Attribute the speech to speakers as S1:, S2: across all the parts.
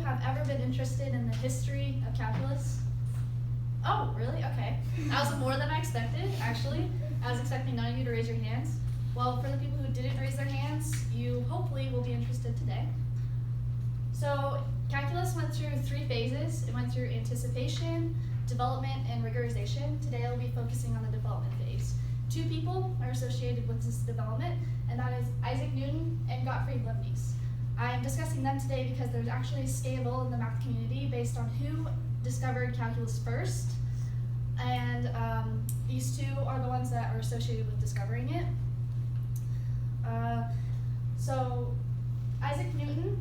S1: have ever been interested in the history of calculus? Oh, really? Okay. That was more than I expected, actually. I was expecting none of you to raise your hands. Well, for the people who didn't raise their hands, you hopefully will be interested today. So, calculus went through 3 phases. It went through anticipation, development, and rigorization. Today I'll be focusing on the development phase. 2 people are associated with this development, and that is Isaac Newton and Gottfried Leibniz. I'm discussing them today because there's actually a scandal in the math community based on who discovered calculus first, and these 2 are the ones that are associated with discovering it. So Isaac Newton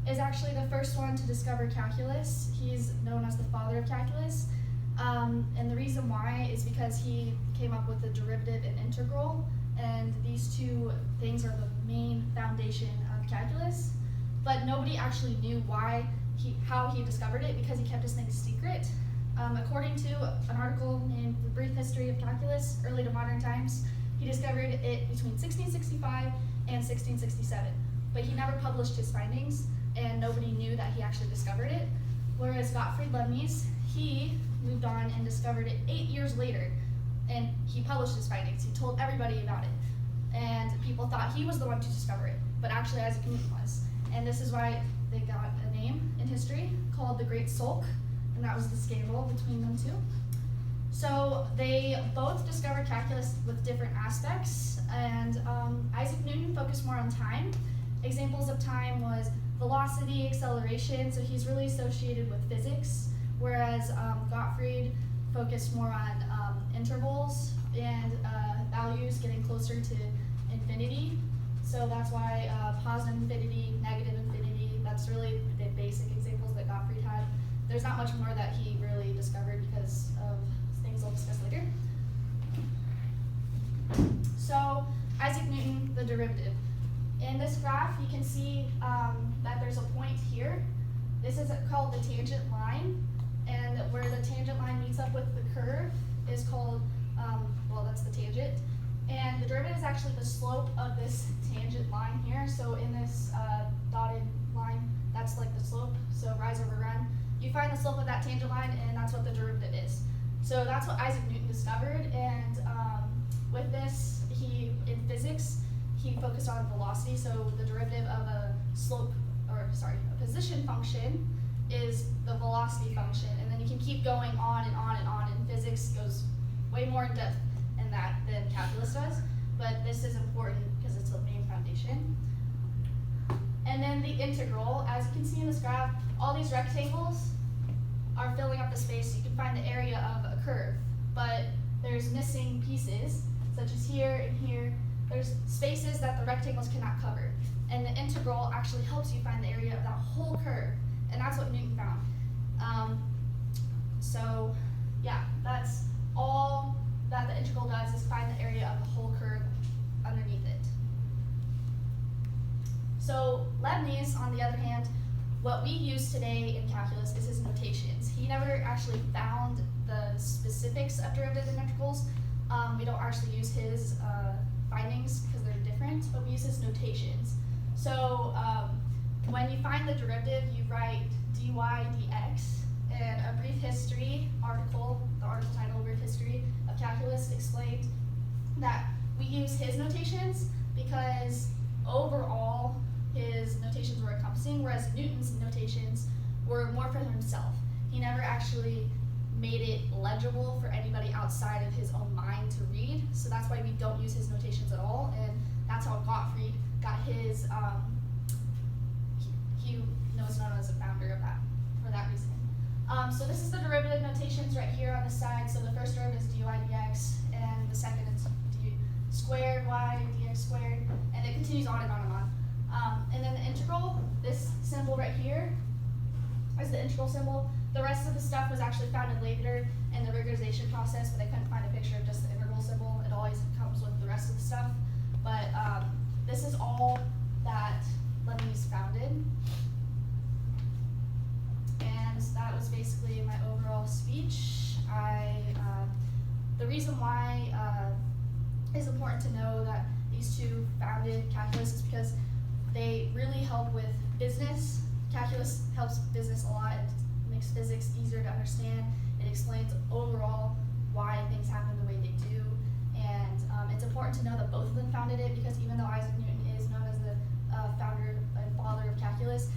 S1: is actually the first one to discover calculus. He's known as the father of calculus, and the reason why is because he came up with the derivative and integral, and these 2 things are the main foundation of calculus, but nobody actually knew how he discovered it because he kept his things secret. According to an article named The Brief History of Calculus, Early to Modern Times, he discovered it between 1665 and 1667, but he never published his findings, and nobody knew that he actually discovered it. Whereas Gottfried Leibniz, he moved on and discovered it 8 years later, and he published his findings. He told everybody about it, and people thought he was the one to discover it, but actually Isaac Newton was. And this is why they got a name in history called the Great Sulk, and that was the scandal between them 2. So they both discovered calculus with different aspects, and Isaac Newton focused more on time. Examples of time was velocity, acceleration, so he's really associated with physics, whereas Gottfried focused more on intervals and values getting closer to infinity. So that's why positive infinity, negative infinity, that's really the basic examples that Gottfried had. There's not much more that he really discovered because of things I'll discuss later. So Isaac Newton, the derivative. In this graph, you can see that there's a point here. This is called the tangent line, and where the tangent line meets up with the curve is called, that's the tangent. And the derivative is actually the slope of this tangent line here. So in this dotted line, that's like the slope, so rise over run. You find the slope of that tangent line, and that's what the derivative is. So that's what Isaac Newton discovered, and with this, in physics, he focused on velocity. So the derivative of a position function is the velocity function, and then you can keep going on and on and on, and physics goes way more in depth in that than calculus does, but this is important because it's the main foundation. And then the integral, as you can see in this graph, all these rectangles are filling up the space, so you can find the area of a curve, but there's missing pieces, such as here and here. There's spaces that the rectangles cannot cover, and the integral actually helps you find the area of that whole curve, and that's what Newton found. So yeah, that's all that the integral does, is find the area of the whole curve underneath it. So Leibniz, on the other hand, what we use today in calculus is his notations. He never actually found the specifics of derivative and integrals. We don't actually use his findings because they're different, but we use his notations. So when you find the derivative, you write dy dx, and a brief history article, the article title, Brief History of Calculus, explained that we use his notations because overall his notations were encompassing, whereas Newton's notations were more for himself. He never actually made it legible for anybody outside of his own mind to read, so that's why we don't use his notations at all, and that's how Gottfried got his, he was known as the founder of that, for that reason. So this is the derivative notations right here on the side. So the first derivative is dy dx, and the second is d squared y dx squared, and it continues on and on and on. And then the integral, this symbol right here is the integral symbol. The rest of the stuff was actually found later in the rigorization process, but I couldn't find a picture of just the integral symbol. It always comes with the rest of the stuff. But this is all that Leibniz founded. And that was basically my overall speech. The reason why it's important to know that these 2 founded calculus is because they really help with business calculus. calculus helps business a lot. It makes physics easier to understand. It explains overall why things happen the way they do. And it's important to know that both of them founded it, because even though Isaac Newton is known as the founder and father of calculus,